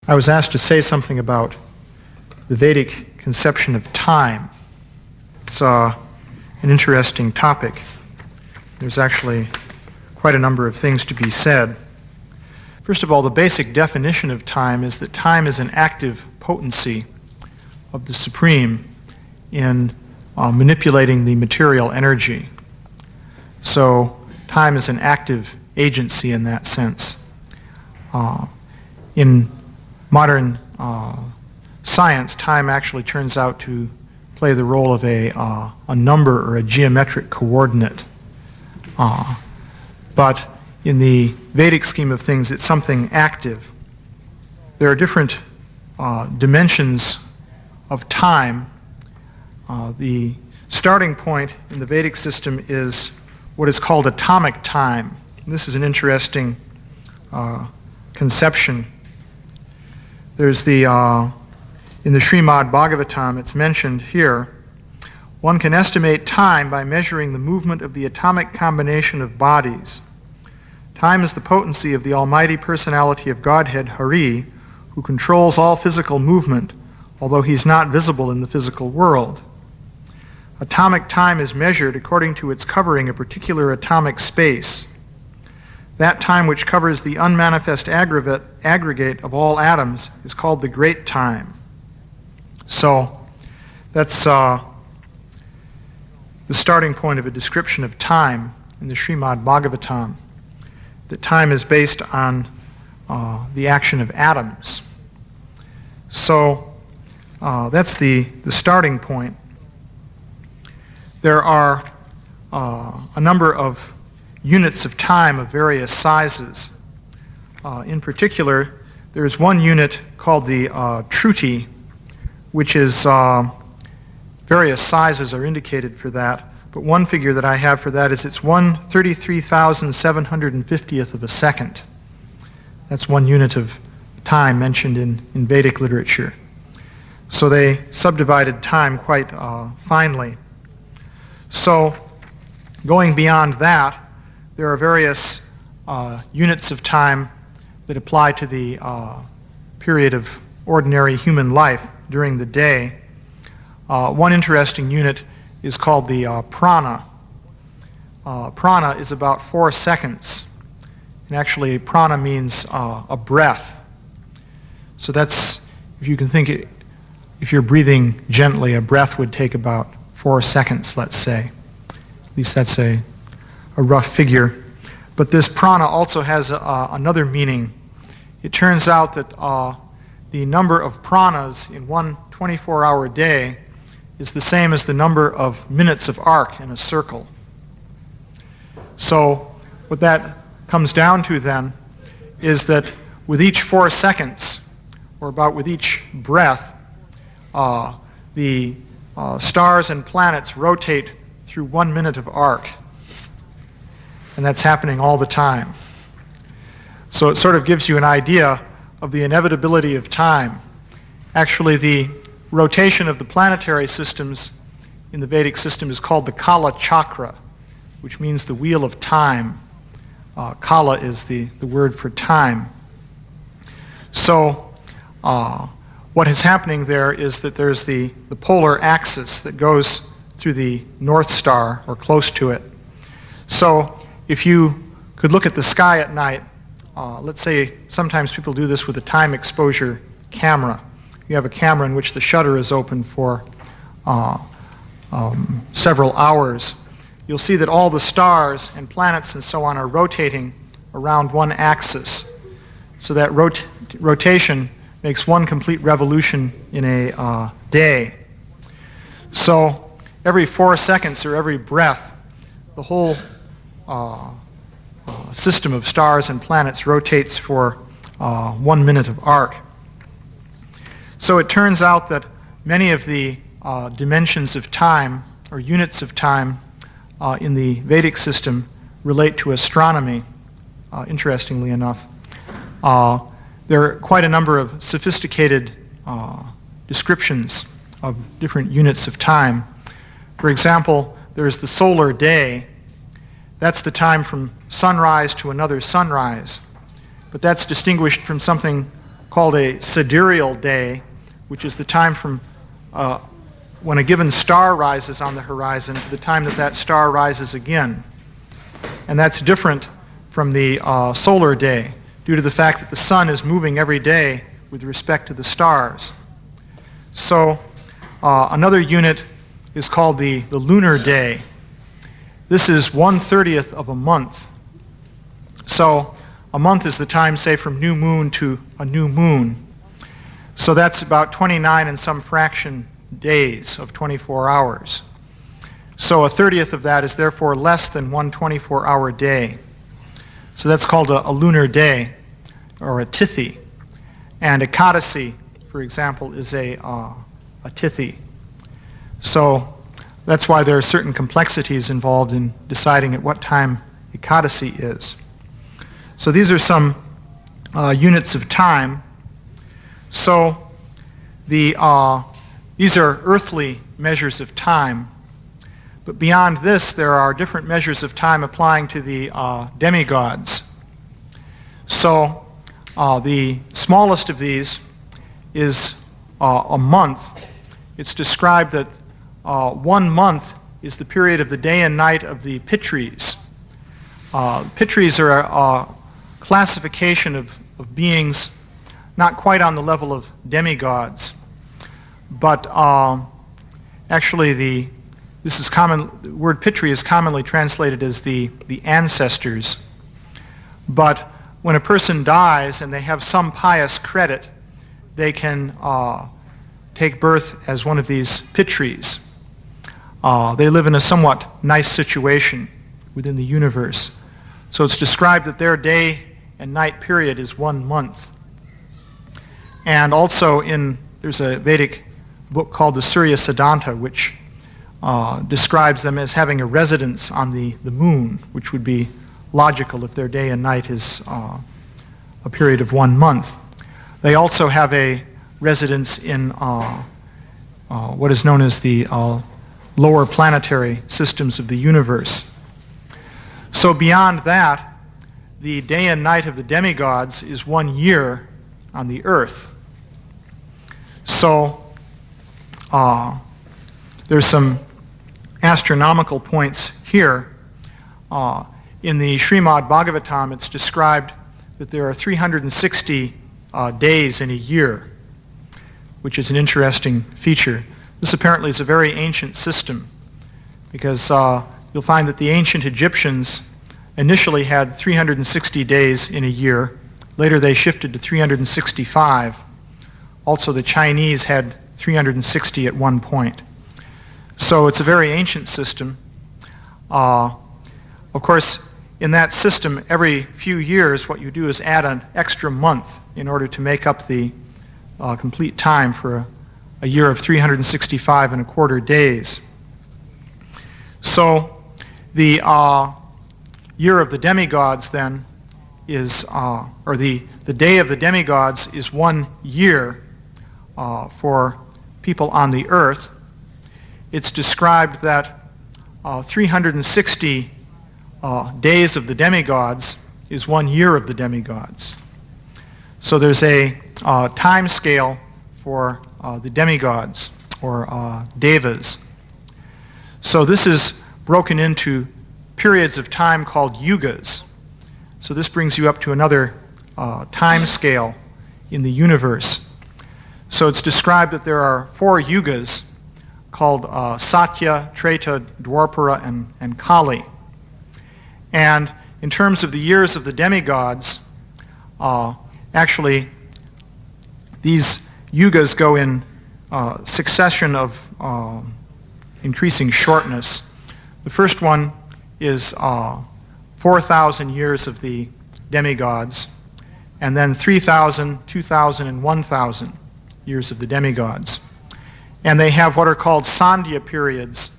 I was asked to say something about the Vedic conception of time. It's an interesting topic. There's actually quite a number of things to be said. First of all, the basic definition of time is that time is an active potency of the Supreme in manipulating the material energy. So time is an active agency in that sense. In modern science, time actually turns out to play the role of a number or a geometric coordinate. But in the Vedic scheme of things, it's something active. There are different dimensions of time. The starting point in the Vedic system is what is called atomic time. This is an interesting conception. There's in the Śrīmad Bhagavatam, it's mentioned here, one can estimate time by measuring the movement of the atomic combination of bodies. Time is the potency of the almighty personality of Godhead, Hari, who controls all physical movement, although he's not visible in the physical world. Atomic time is measured according to its covering a particular atomic space. That time which covers the unmanifest aggregate of all atoms is called the great time. So that's the starting point of a description of time in the Śrīmad Bhagavatam, that time is based on the action of atoms. So that's the starting point. There are a number of units of time of various sizes. In particular, there's one unit called the Truti, which is various sizes are indicated for that, but one figure that I have for that is it's 1/33,750th of a second. That's one unit of time mentioned in Vedic literature. So they subdivided time quite finely. So going beyond that, there are various units of time that apply to the period of ordinary human life during the day. One interesting unit is called the prana. Prana is about 4 seconds. And actually, prana means a breath. So that's, if you can think it, if you're breathing gently, a breath would take about 4 seconds, let's say. At least that's a rough figure. But this prana also has another meaning. It turns out that the number of pranas in one 24-hour day is the same as the number of minutes of arc in a circle. So what that comes down to then is that with each 4 seconds, or about with each breath, the stars and planets rotate through 1 minute of arc. And that's happening all the time. So it sort of gives you an idea of the inevitability of time. Actually, the rotation of the planetary systems in the Vedic system is called the Kala Chakra, which means the wheel of time. Kala is the word for time. So what is happening there is that there's the polar axis that goes through the North Star, or close to it. So if you could look at the sky at night, let's say sometimes people do this with a time exposure camera. You have a camera in which the shutter is open for several hours. You'll see that all the stars and planets and so on are rotating around one axis. So that rotation makes one complete revolution in a day. So every 4 seconds or every breath, the whole system of stars and planets rotates for 1 minute of arc. So it turns out that many of the dimensions of time, or units of time, in the Vedic system relate to astronomy, interestingly enough. There are quite a number of sophisticated descriptions of different units of time. For example, there's the solar day. That's the time from sunrise to another sunrise. But that's distinguished from something called a sidereal day, which is the time from when a given star rises on the horizon to the time that that star rises again. And that's different from the solar day due to the fact that the sun is moving every day with respect to the stars. So another unit is called the lunar day. This is 1/30th of a month. So a month is the time, say, from new moon to a new moon. So that's about 29 and some fraction days of 24 hours. So a 30th of that is therefore less than one 24-hour day. So that's called a lunar day, or a tithi. And Ekadasi, for example, is a tithi. So that's why there are certain complexities involved in deciding at what time Ekadasi is. So these are some units of time. So these are earthly measures of time. But beyond this, there are different measures of time applying to the demigods. So the smallest of these is a month. It's described that 1 month is the period of the day and night of the Pitris. Pitris are a classification of beings not quite on the level of demigods, but actually the word Pitri is commonly translated as the ancestors. But when a person dies and they have some pious credit, they can take birth as one of these Pitris. They live in a somewhat nice situation within the universe. So it's described that their day and night period is 1 month. And also there's a Vedic book called the Surya Siddhanta, which describes them as having a residence on the moon, which would be logical if their day and night is a period of 1 month. They also have a residence in what is known as the lower planetary systems of the universe. So beyond that, the day and night of the demigods is 1 year on the earth. So there's some astronomical points here. In the Srimad Bhagavatam, it's described that there are 360 days in a year, which is an interesting feature. This apparently is a very ancient system, because you'll find that the ancient Egyptians initially had 360 days in a year. Later they shifted to 365. Also the Chinese had 360 at one point. So it's a very ancient system. Of course, in that system, every few years what you do is add an extra month in order to make up the complete time for a year of 365 and a quarter days. So the year of the demigods then is, or the day of the demigods is 1 year for people on the earth. It's described that 360 days of the demigods is 1 year of the demigods. So there's a time scale for the demigods, or devas. So this is broken into periods of time called yugas. So this brings you up to another time scale in the universe. So it's described that there are 4 yugas called Satya, Treta, Dwapara, and Kali. And in terms of the years of the demigods, actually these yugas go in succession of increasing shortness. The first one is 4,000 years of the demigods, and then 3,000, 2,000, and 1,000 years of the demigods. And they have what are called sandhya periods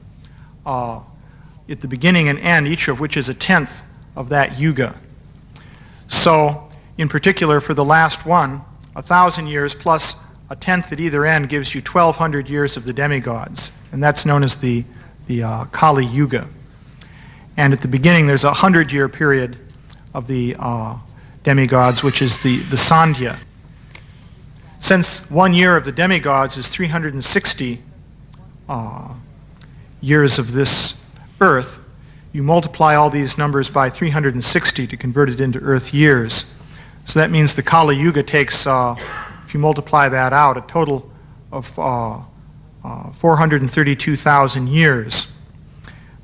at the beginning and end, each of which is 1/10 of that yuga. So, in particular, for the last one, 1,000 years plus 1/10 at either end gives you 1,200 years of the demigods, and that's known as the Kali Yuga. And at the beginning, there's a 100-year period of the demigods, which is the Sandhya. Since 1 year of the demigods is 360 years of this earth, you multiply all these numbers by 360 to convert it into earth years. So that means the Kali Yuga takes, if you multiply that out, a total of 432,000 years.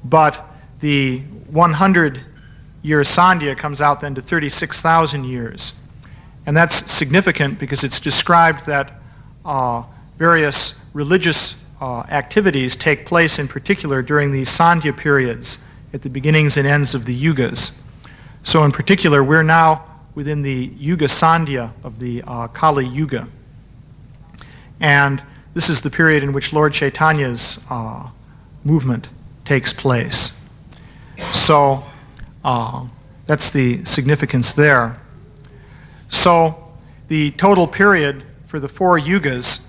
But the 100-year Sandhya comes out then to 36,000 years. And that's significant because it's described that various religious activities take place in particular during these Sandhya periods at the beginnings and ends of the Yugas. So in particular, we're now within the Yuga Sandhya of the Kali Yuga. And this is the period in which Lord Chaitanya's movement takes place. So that's the significance there. So the total period for the 4 yugas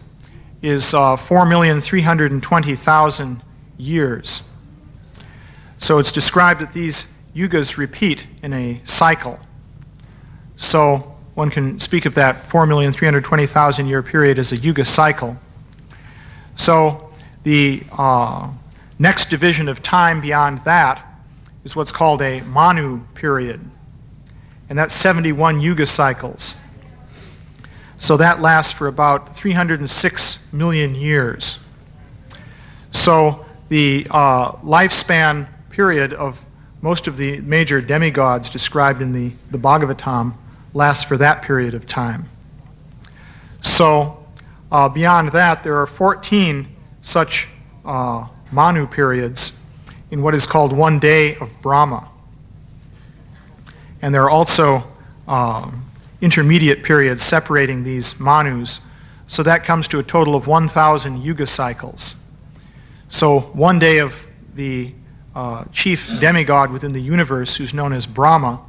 is 4,320,000 years. So it's described that these yugas repeat in a cycle. So one can speak of that 4,320,000 year period as a yuga cycle. So the next division of time beyond that is what's called a Manu period. And that's 71 yuga cycles. So that lasts for about 306 million years. So the lifespan period of most of the major demigods described in the Bhagavatam lasts for that period of time. So beyond that, there are 14 such Manu periods in what is called 1 day of Brahma. And there are also intermediate periods separating these Manus. So that comes to a total of 1,000 yuga cycles. So 1 day of the chief demigod within the universe, who's known as Brahma,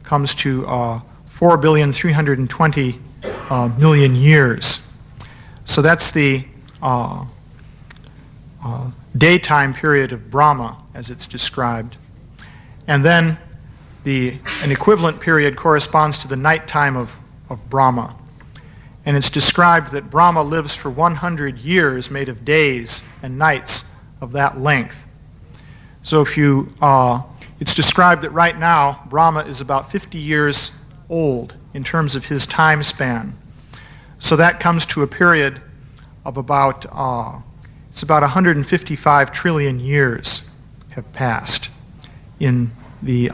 comes to 4,320,000,000 years. So that's the daytime period of Brahma, as it's described. And then an equivalent period corresponds to the nighttime of Brahma. And it's described that Brahma lives for 100 years made of days and nights of that length. So if you, it's described that right now Brahma is about 50 years old in terms of his time span. So that comes to a period of about, it's about 155 trillion years have passed in the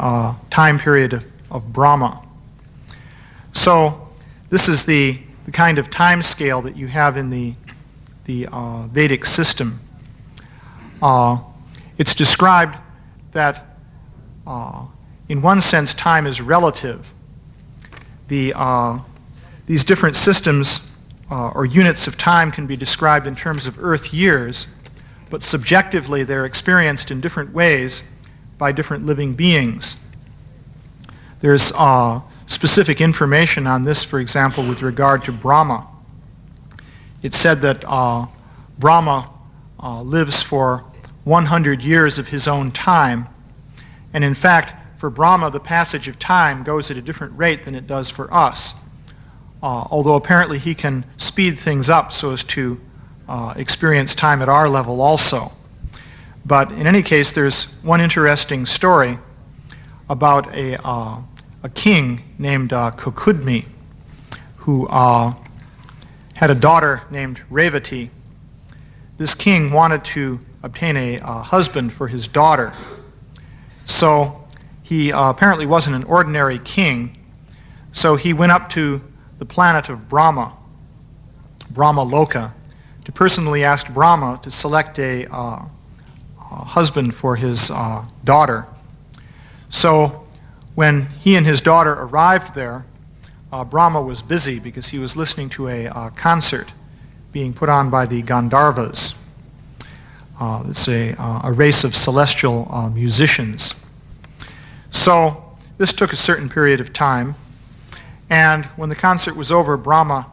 time period of Brahma. So this is the kind of time scale that you have in the Vedic system. It's described that in one sense time is relative. These different systems or units of time can be described in terms of Earth years, but subjectively they're experienced in different ways by different living beings. There's specific information on this, for example, with regard to Brahma. It's said that Brahma lives for 100 years of his own time, and in fact, for Brahma, the passage of time goes at a different rate than it does for us, although apparently he can speed things up so as to experience time at our level also. But in any case, there's one interesting story about a king named Kukudmi, who had a daughter named Revati. This king wanted to obtain a husband for his daughter. So he apparently wasn't an ordinary king, so he went up to the planet of Brahma, Brahma Loka, to personally ask Brahma to select a husband for his daughter. So when he and his daughter arrived there, Brahma was busy because he was listening to a concert being put on by the Gandharvas. It's a race of celestial musicians. So this took a certain period of time, and when the concert was over, Brahma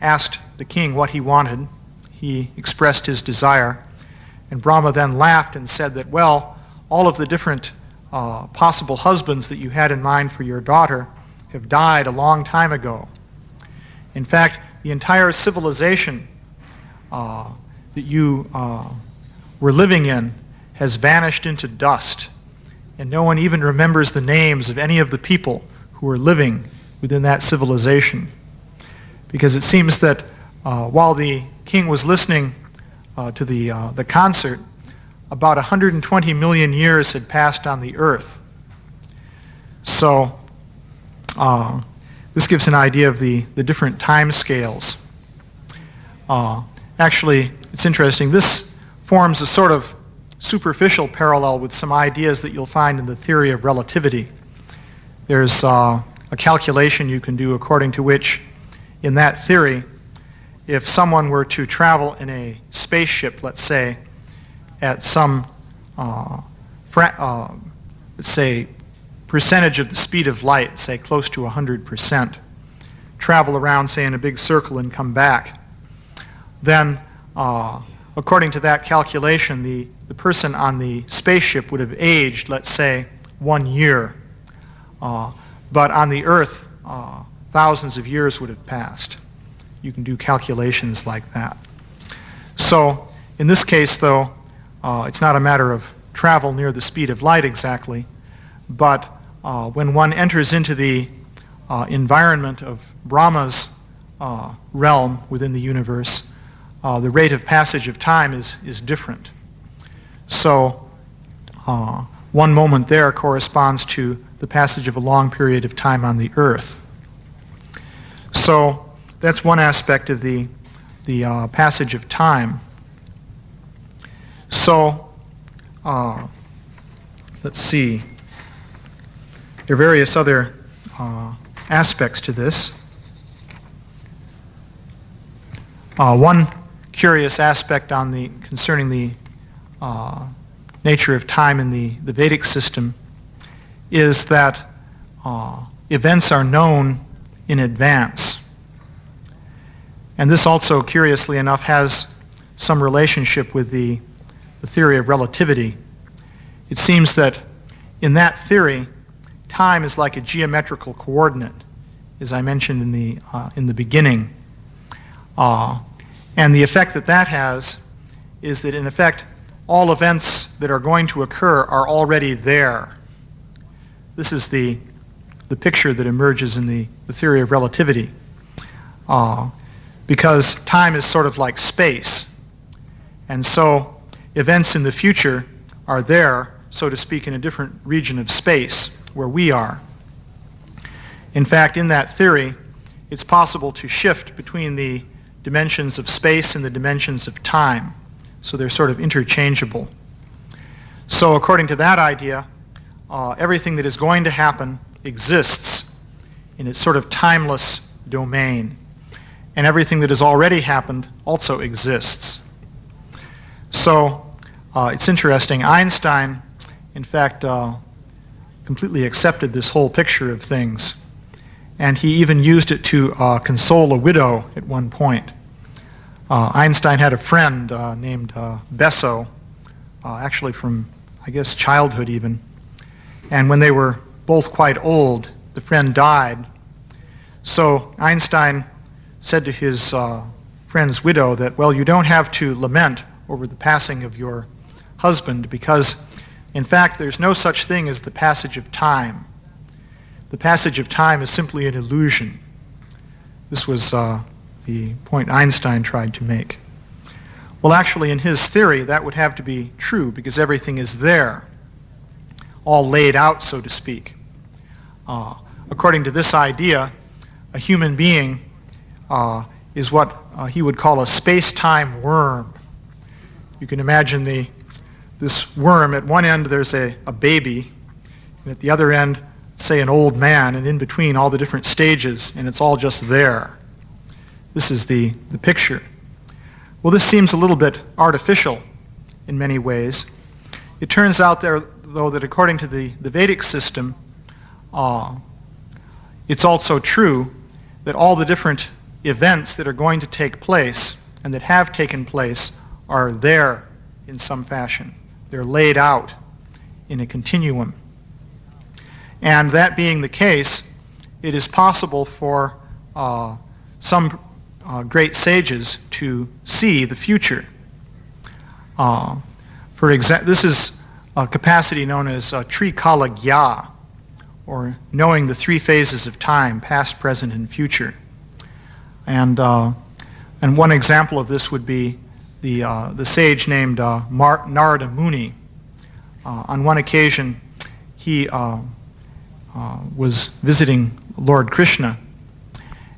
asked the king what he wanted. He expressed his desire, and Brahma then laughed and said that, well, all of the different possible husbands that you had in mind for your daughter have died a long time ago. In fact, the entire civilization that you were living in has vanished into dust, and no one even remembers the names of any of the people who were living within that civilization. Because it seems that while the king was listening to the concert, about 120 million years had passed on the earth. So this gives an idea of the different time scales. Actually, it's interesting. This forms a sort of superficial parallel with some ideas that you'll find in the theory of relativity. There's a calculation you can do according to which, in that theory, if someone were to travel in a spaceship, let's say, at some, let's say, percentage of the speed of light, say close to 100%, travel around, say, in a big circle and come back, then according to that calculation, the person on the spaceship would have aged, let's say, 1 year. But on the Earth, thousands of years would have passed. You can do calculations like that. So in this case, though, it's not a matter of travel near the speed of light exactly, but when one enters into the environment of Brahma's realm within the universe, the rate of passage of time is different. So 1 moment there corresponds to the passage of a long period of time on the earth. So that's one aspect of the passage of time. So let's see. There are various other aspects to this. One curious aspect concerning the nature of time in the Vedic system is that events are known in advance. And this also, curiously enough, has some relationship with the theory of relativity. It seems that in that theory, time is like a geometrical coordinate, as I mentioned in the beginning. And the effect that has is that, in effect, all events that are going to occur are already there. This is the picture that emerges in the theory of relativity. Because time is sort of like space. And so events in the future are there, so to speak, in a different region of space where we are. In fact, in that theory, it's possible to shift between the dimensions of space and the dimensions of time. So they're sort of interchangeable. So according to that idea, everything that is going to happen exists in its sort of timeless domain. And everything that has already happened also exists. So it's interesting. Einstein, in fact, completely accepted this whole picture of things. And he even used it to console a widow at one point. Einstein had a friend named Besso, actually from, I guess, childhood even. And when they were both quite old, the friend died. So Einstein said to his friend's widow that, well, you don't have to lament over the passing of your husband because, in fact, there's no such thing as the passage of time. The passage of time is simply an illusion. This was the point Einstein tried to make. Well, actually, in his theory, that would have to be true because everything is there, all laid out, so to speak. According to this idea, a human being is what he would call a space-time worm. You can imagine this worm. At one end, there's a baby, and at the other end, say, an old man, and in between, all the different stages, and it's all just there. This is the picture. Well, this seems a little bit artificial in many ways. It turns out, though, that according to the Vedic system, it's also true that all the different events that are going to take place and that have taken place are there in some fashion. They're laid out in a continuum. And that being the case, it is possible for some great sages to see the future. This is a capacity known as trikala gya, or knowing the three phases of time, past, present, and future. And one example of this would be the sage named Narada Muni. On one occasion, he was visiting Lord Krishna,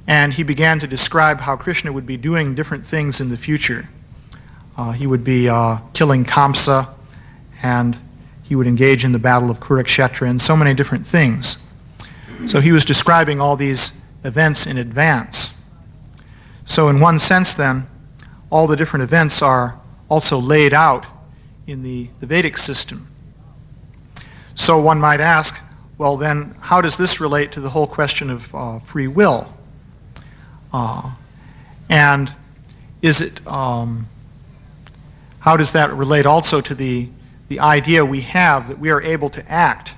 and he began to describe how Krishna would be doing different things in the future. He would be killing Kamsa, and he would engage in the battle of Kurukshetra, and so many different things. So he was describing all these events in advance. So in one sense then, all the different events are also laid out in the Vedic system. So one might ask, well then, how does this relate to the whole question of free will? And is it, how does that relate also to the idea we have that we are able to act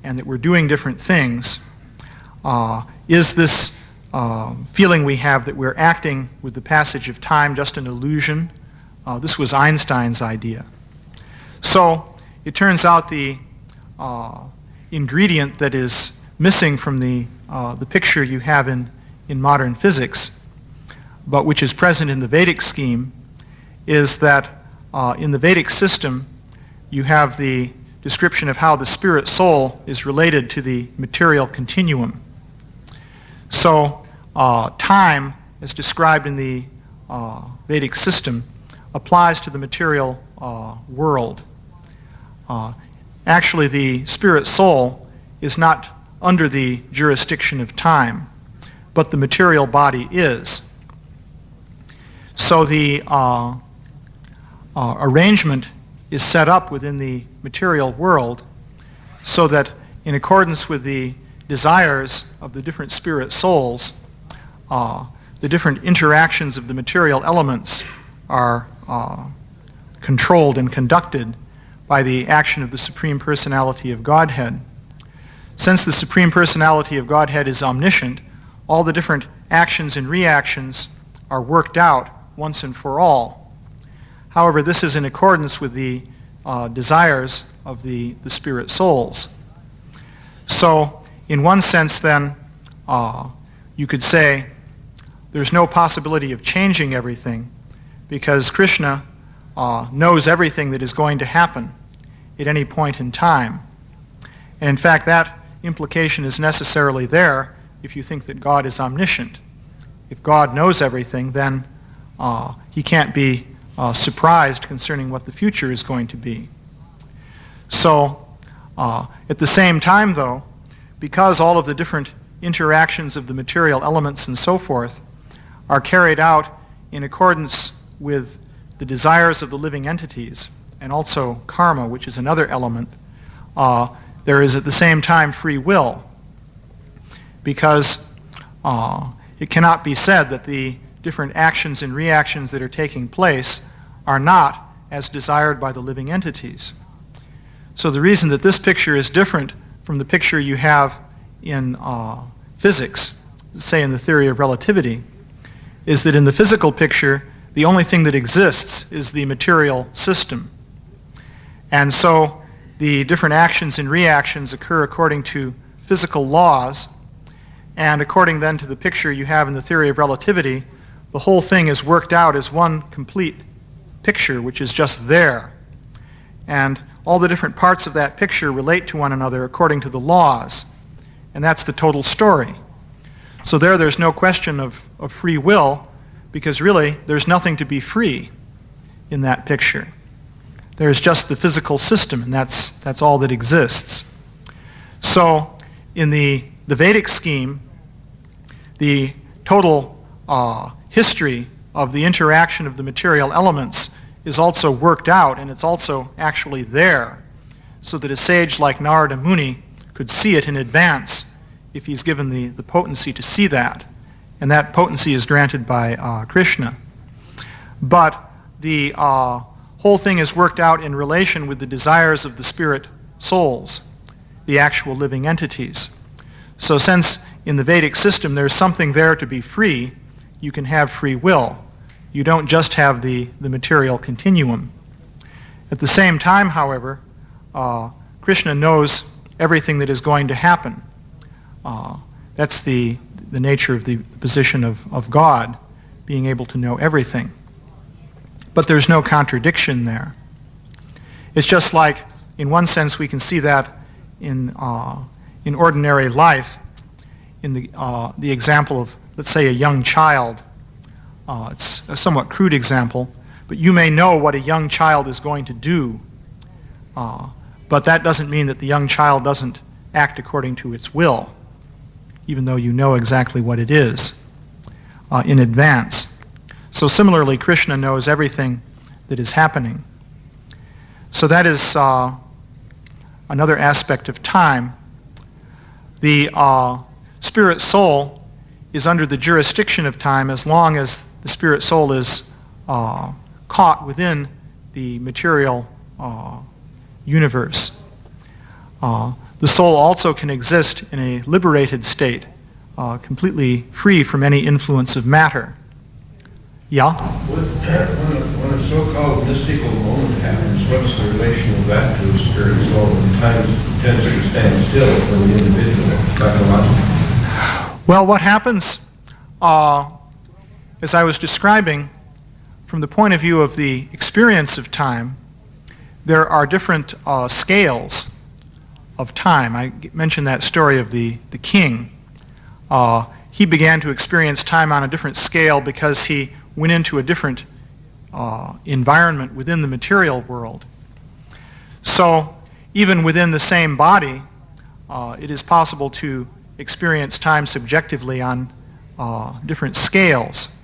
and that we're doing different things? Is this feeling we have that we're acting with the passage of time just an illusion? This was Einstein's idea. So it turns out the ingredient that is missing from the picture you have in modern physics, but which is present in the Vedic scheme, is that in the Vedic system you have the description of how the spirit soul is related to the material continuum. So time, as described in the Vedic system, applies to the material world. Actually, the spirit soul is not under the jurisdiction of time, but the material body is. So the arrangement is set up within the material world so that in accordance with the desires of the different spirit souls, the different interactions of the material elements are controlled and conducted by the action of the Supreme Personality of Godhead. Since the Supreme Personality of Godhead is omniscient, all the different actions and reactions are worked out once and for all. However, this is in accordance with the desires of the spirit souls. So, in one sense then, you could say there's no possibility of changing everything because Krishna knows everything that is going to happen at any point in time. And in fact, that implication is necessarily there if you think that God is omniscient. If God knows everything, then he can't be surprised concerning what the future is going to be. So, at the same time, though, because all of the different interactions of the material elements and so forth are carried out in accordance with the desires of the living entities, and also karma, which is another element, there is at the same time free will, because it cannot be said that the different actions and reactions that are taking place are not as desired by the living entities. So the reason that this picture is different from the picture you have in physics, say in the theory of relativity, is that in the physical picture, the only thing that exists is the material system. And so the different actions and reactions occur according to physical laws, and according then to the picture you have in the theory of relativity, the whole thing is worked out as one complete picture, which is just there. And all the different parts of that picture relate to one another according to the laws. And that's the total story. So there's no question of free will, because really there's nothing to be free in that picture. There's just the physical system, and that's all that exists. So in the Vedic scheme, the total history of the interaction of the material elements is also worked out, and it's also actually there, so that a sage like Narada Muni could see it in advance if he's given the potency to see that. And that potency is granted by Krishna. But the whole thing is worked out in relation with the desires of the spirit souls, the actual living entities. So since in the Vedic system there's something there to be free, you can have free will. You don't just have the material continuum. At the same time, however, Krishna knows everything that is going to happen. That's the nature of the position of God, being able to know everything. But there's no contradiction there. It's just like, in one sense, we can see that in ordinary life, in the example of, let's say, a young child. It's a somewhat crude example, but you may know what a young child is going to do, but that doesn't mean that the young child doesn't act according to its will, even though you know exactly what it is in advance. So similarly, Krishna knows everything that is happening. So that is another aspect of time. The spirit soul is under the jurisdiction of time as long as the spirit soul is caught within the material universe. The soul also can exist in a liberated state, completely free from any influence of matter. Yeah? When a so-called mystical moment happens, what's the relation of that to the spirit soul when time tends to stand still for the individual, psychologically? Well, what happens, as I was describing, from the point of view of the experience of time, there are different scales of time. I mentioned that story of the king. He began to experience time on a different scale because he went into a different environment within the material world. So even within the same body, it is possible to experience time subjectively on different scales.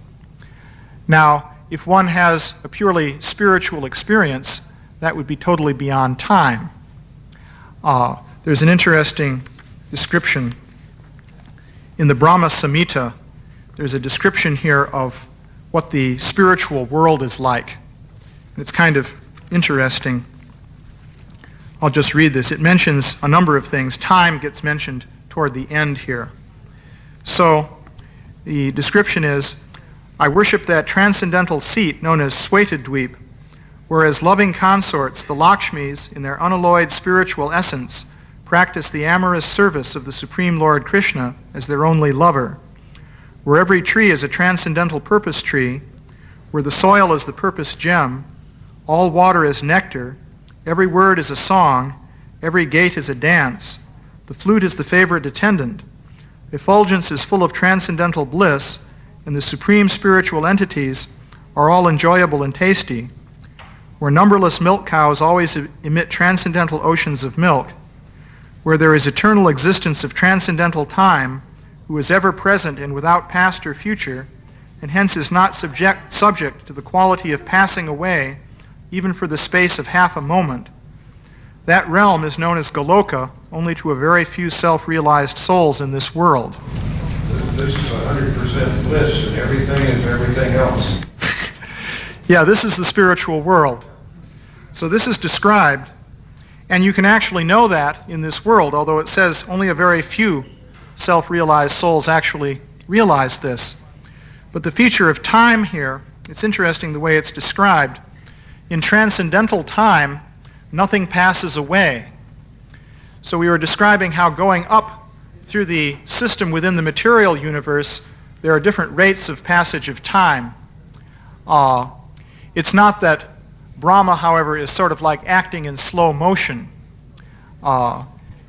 Now, if one has a purely spiritual experience, that would be totally beyond time. There's an interesting description in the Brahma Samhita. There's a description here of what the spiritual world is like. And it's kind of interesting. I'll just read this. It mentions a number of things. Time gets mentioned toward the end here. So the description is, I worship that transcendental seat known as Swetadweep, where as loving consorts, the Lakshmis, in their unalloyed spiritual essence, practice the amorous service of the Supreme Lord Krishna as their only lover, where every tree is a transcendental purpose tree, where the soil is the purpose gem, all water is nectar, every word is a song, every gait is a dance, the flute is the favorite attendant, effulgence is full of transcendental bliss, and the supreme spiritual entities are all enjoyable and tasty, where numberless milk cows always emit transcendental oceans of milk, where there is eternal existence of transcendental time, who is ever present and without past or future, and hence is not subject to the quality of passing away, even for the space of half a moment. That realm is known as Goloka only to a very few self-realized souls in this world. This is 100% bliss, and everything is everything else. Yeah, this is the spiritual world. So this is described, and you can actually know that in this world, although it says only a very few self-realized souls actually realize this. But the feature of time here, it's interesting the way it's described. In transcendental time, nothing passes away. So we were describing how going up through the system within the material universe, there are different rates of passage of time. It's not that Brahma, however, is sort of like acting in slow motion.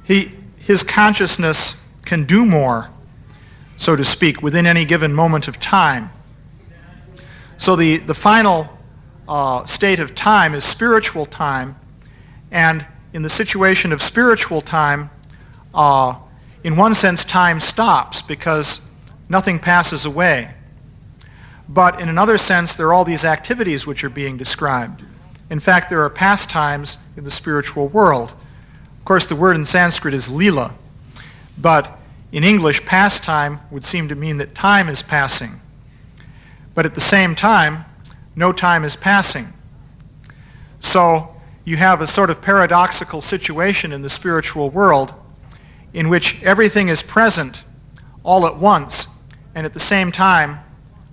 His consciousness can do more, so to speak, within any given moment of time. So the final state of time is spiritual time, and in the situation of spiritual time, in one sense time stops because nothing passes away. But in another sense, there are all these activities which are being described. In fact, there are pastimes in the spiritual world. Of course, the word in Sanskrit is lila, but in English, pastime would seem to mean that time is passing. But at the same time, no time is passing. So you have a sort of paradoxical situation in the spiritual world in which everything is present all at once, and at the same time,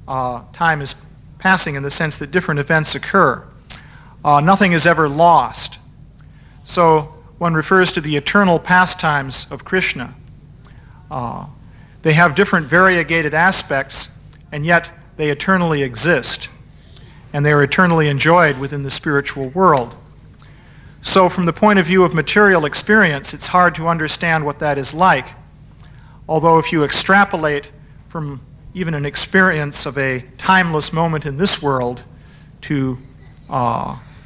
time is passing in the sense that different events occur. Nothing is ever lost. So one refers to the eternal pastimes of Krishna. They have different variegated aspects, and yet they eternally exist, and they are eternally enjoyed within the spiritual world. So from the point of view of material experience, it's hard to understand what that is like. Although if you extrapolate from even an experience of a timeless moment in this world to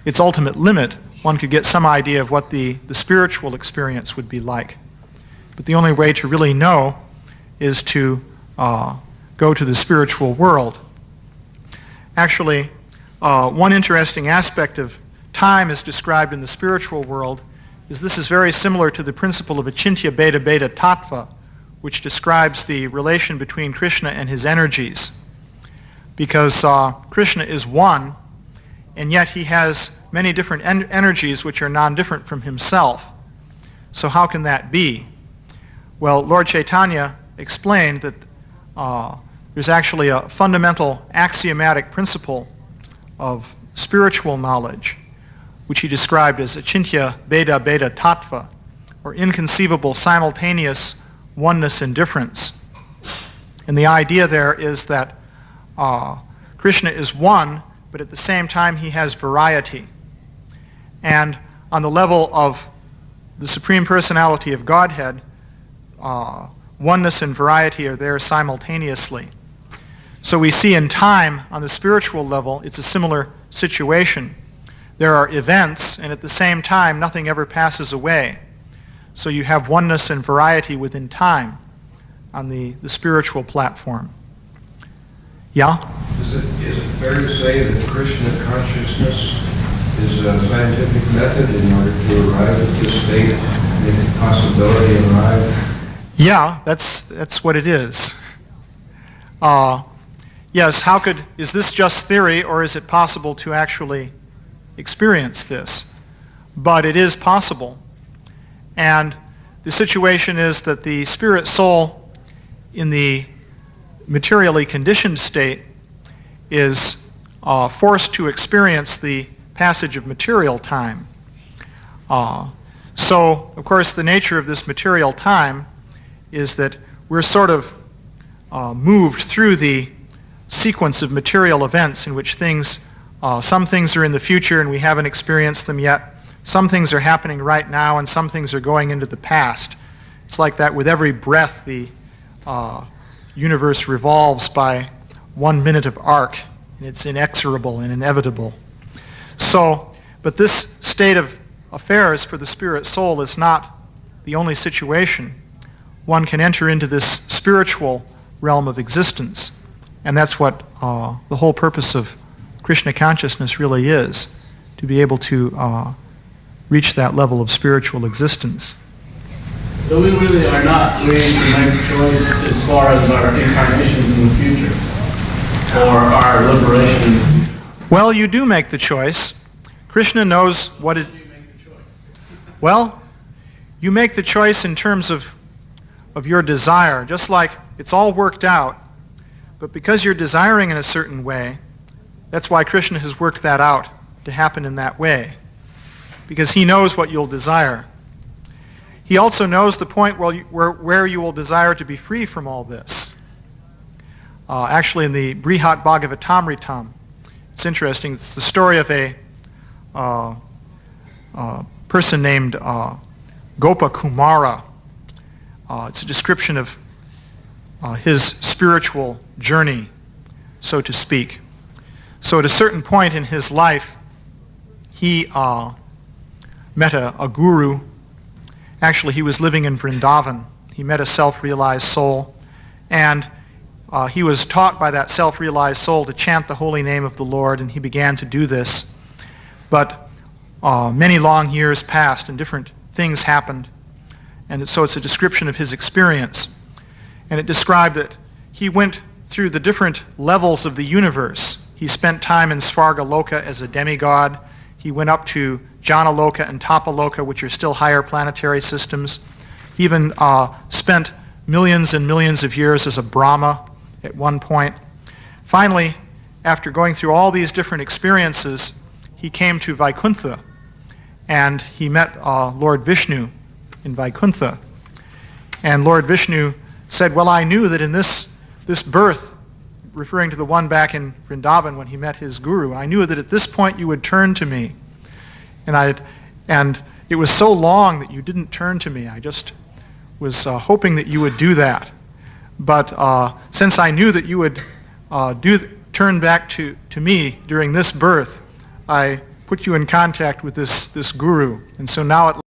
its ultimate limit, one could get some idea of what the spiritual experience would be like. But the only way to really know is to go to the spiritual world. Actually, one interesting aspect of time as described in the spiritual world is this is very similar to the principle of Achintya Bheda Bheda Tattva, which describes the relation between Krishna and his energies. Because Krishna is one, and yet he has many different energies which are non-different from himself. So how can that be? Well, Lord Chaitanya explained that there's actually a fundamental axiomatic principle of spiritual knowledge, which he described as Achintya Bheda Bheda Tattva, or inconceivable simultaneous oneness and difference. And the idea there is that Krishna is one, but at the same time he has variety. And on the level of the Supreme Personality of Godhead, oneness and variety are there simultaneously. So we see in time, on the spiritual level, it's a similar situation. There are events, and at the same time, nothing ever passes away. So you have oneness and variety within time on the spiritual platform. Yeah? Is it fair to say that Krishna consciousness is a scientific method in order to arrive at this state, make a possibility and arrive? Yeah, that's what it is. Yes, is this just theory, or is it possible to actually experience this? But it is possible. And the situation is that the spirit soul in the materially conditioned state is forced to experience the passage of material time. So, of course, the nature of this material time is that we're sort of moved through the sequence of material events in which some things are in the future and we haven't experienced them yet. Some things are happening right now and some things are going into the past. It's like that with every breath the universe revolves by 1 minute of arc, and it's inexorable and inevitable. So, but this state of affairs for the spirit soul is not the only situation. One can enter into this spiritual realm of existence. And that's what the whole purpose of Krishna consciousness really is, to be able to reach that level of spiritual existence. So we really are not free to make a choice as far as our incarnations in the future, or our liberation. Well, you do make the choice. Krishna knows what it... How do you make the choice? Well, you make the choice in terms of your desire, just like it's all worked out. But because you're desiring in a certain way, that's why Krishna has worked that out to happen in that way. Because he knows what you'll desire. He also knows the point where you will desire to be free from all this. Actually, in the Brihat Bhagavatamritam, it's interesting. It's the story of a person named Gopa Kumara. It's a description of his spiritual journey, so to speak. So at a certain point in his life, he met a guru. Actually, he was living in Vrindavan. He met a self-realized soul, and he was taught by that self-realized soul to chant the holy name of the Lord, and he began to do this. But many long years passed, and different things happened. And so it's a description of his experience. And it described that he went through the different levels of the universe. He spent time in Svargaloka as a demigod. He went up to Janaloka and Tapaloka, which are still higher planetary systems. He even spent millions and millions of years as a Brahma at one point. Finally, after going through all these different experiences, he came to Vaikuntha, and he met Lord Vishnu in Vaikuntha. And Lord Vishnu said, well, I knew that in this birth, referring to the one back in Vrindavan when he met his guru, I knew that at this point you would turn to me. And it was so long that you didn't turn to me. I just was hoping that you would do that. But since I knew that you would turn back to me during this birth, I put you in contact with this guru. And so now at